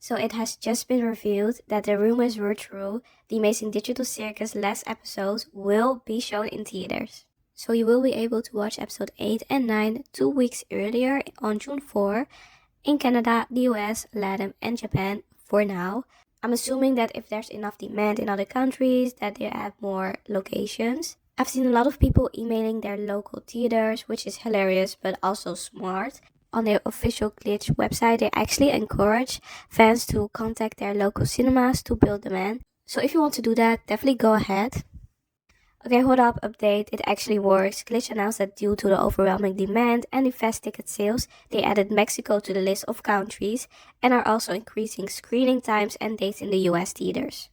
So it has just been revealed that the rumors were true. The Amazing Digital Circus last episodes will be shown in theaters. So you will be able to watch episode 8 and 9 2 weeks earlier on June 4 in Canada, the US, LATAM, and Japan for now. I'm assuming that if there's enough demand in other countries, that they have more locations. I've seen a lot of people emailing their local theaters, which is hilarious but also smart. On their official Glitch website, they actually encourage fans to contact their local cinemas to build demand. So if you want to do that, definitely go ahead. Okay, hold up, update. It actually works. Glitch announced that due to the overwhelming demand and the fast ticket sales, they added Mexico to the list of countries and are also increasing screening times and dates in the US theaters.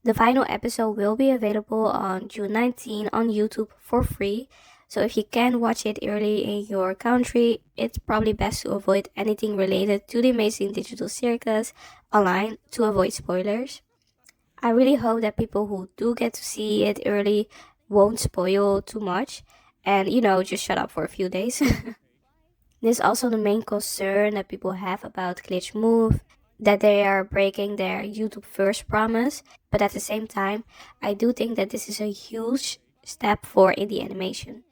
The final episode will be available on June 19 on YouTube for free. So if you can watch it early in your country, it's probably best to avoid anything related to the Amazing Digital Circus online to avoid spoilers. I really hope that people who do get to see it early won't spoil too much and, just shut up for a few days. This is also the main concern that people have about Glitch Move, that they are breaking their YouTube first promise. But at the same time, I do think that this is a huge step for indie animation.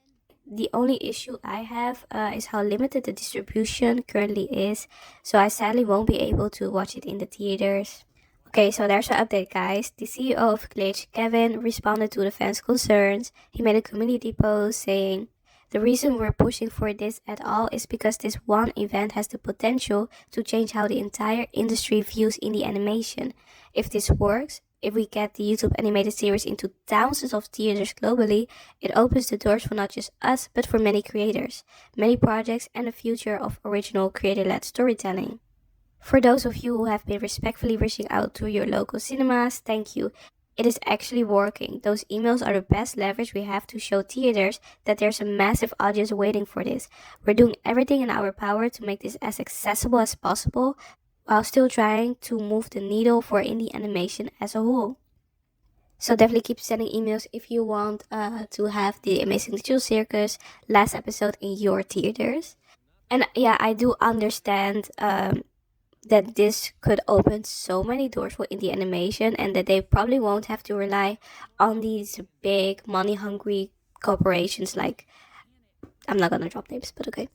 The only issue I have is how limited the distribution currently is, so I sadly won't be able to watch it in the theaters. Okay, so there's an update, guys. The CEO of Glitch, Kevin, responded to the fans' concerns. He made a community post saying, "The reason we're pushing for this at all is because this one event has the potential to change how the entire industry views indie animation. If this works, if we get the YouTube animated series into thousands of theaters globally, it opens the doors for not just us, but for many creators, many projects, and the future of original creator-led storytelling." For those of you who have been respectfully reaching out to your local cinemas, thank you. It is actually working. Those emails are the best leverage we have to show theaters that there's a massive audience waiting for this. We're doing everything in our power to make this as accessible as possible, while still trying to move the needle for indie animation as a whole. So definitely keep sending emails if you want to have the Amazing Digital Circus last episode in your theaters. And yeah, I do understand that this could open so many doors for indie animation and that they probably won't have to rely on these big money-hungry corporations like, I'm not gonna drop names, but okay.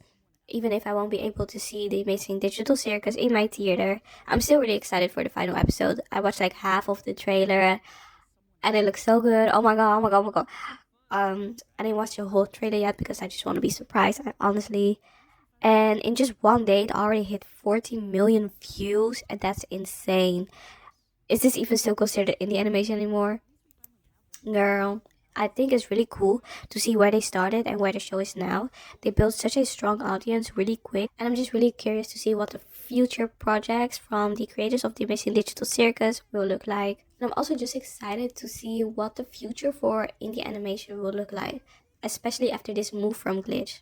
Even if I won't be able to see the Amazing Digital Circus in my theater, I'm still really excited for the final episode. I watched like half of the trailer and it looks so good. Oh my god, oh my god, oh my god. I didn't watch the whole trailer yet because I just want to be surprised, honestly. And in just one day, it already hit 40 million views, and that's insane. Is this even still considered indie animation anymore? Girl, I think it's really cool to see where they started and where the show is now. They built such a strong audience really quick, and I'm just really curious to see what the future projects from the creators of the Amazing Digital Circus will look like. And I'm also just excited to see what the future for indie animation will look like, especially after this move from Glitch.